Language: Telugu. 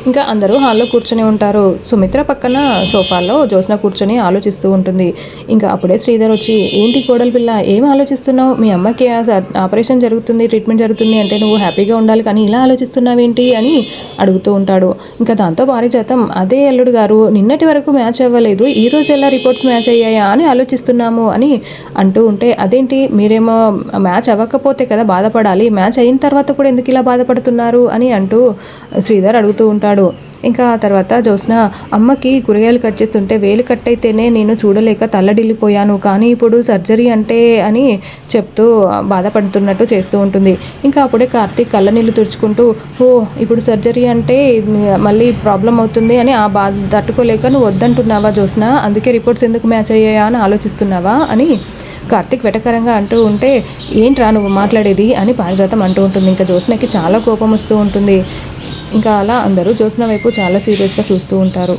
ఇంకా అందరూ హాల్లో కూర్చొని ఉంటారు. సుమిత్ర పక్కన సోఫాలో జ్యోత్స్న కూర్చొని ఆలోచిస్తూ ఉంటుంది. ఇంకా అప్పుడే శ్రీధర్ వచ్చి, ఏంటి కోడలి పిల్ల ఏం ఆలోచిస్తున్నావు? మీ అమ్మకి ఆపరేషన్ జరుగుతుంది, ట్రీట్మెంట్ జరుగుతుంది అంటే నువ్వు హ్యాపీగా ఉండాలి కానీ ఇలా ఆలోచిస్తున్నావేంటి అని అడుగుతూ ఉంటాడు. ఇంకా దాంతో పారిజాతం, అదే అల్లుడు గారు, నిన్నటి వరకు మ్యాచ్ అవ్వలేదు, ఈ రోజు ఎలా రిపోర్ట్స్ మ్యాచ్ అయ్యాయా అని ఆలోచిస్తున్నాము అని అంటూ ఉంటే, అదేంటి మీరేమో మ్యాచ్ అవ్వకపోతే కదా బాధపడాలి, మ్యాచ్ అయిన తర్వాత కూడా ఎందుకు ఇలా బాధపడుతున్నారు అని అంటూ శ్రీధర్ అడుగుతూ ఉంటాడు. ఇంకా తర్వాత జ్యోత్స్న, అమ్మకి కూరగాయలు కట్ చేస్తుంటే వేలు కట్ అయితేనే నేను చూడలేక తల్లడిల్లిపోయాను, కానీ ఇప్పుడు సర్జరీ అంటే అని చెప్తూ బాధపడుతున్నట్టు చేస్తూ ఉంటుంది. ఇంకా అప్పుడే కార్తీక్ కళ్ళ నీళ్ళు తుడుచుకుంటూ, ఓ ఇప్పుడు సర్జరీ అంటే మళ్ళీ ప్రాబ్లం అవుతుంది అని ఆ బాధ తట్టుకోలేక నువ్వు వద్దంటున్నావా జ్యోత్స్న, అందుకే రిపోర్ట్స్ ఎందుకు మ్యాచ్ అయ్యాయా అని ఆలోచిస్తున్నావా అని కార్తీక్ వెటకరంగా అంటూ ఉంటే, ఏంట్రా నువ్వు మాట్లాడేది అని పారిజాతం అంటూ ఉంటుంది. ఇంకా జ్యోత్స్నకి చాలా కోపం వస్తూ ఉంటుంది. ఇంకా అలా అందరూ జ్యోత్స్న వైపు చాలా సీరియస్గా చూస్తూ ఉంటారు.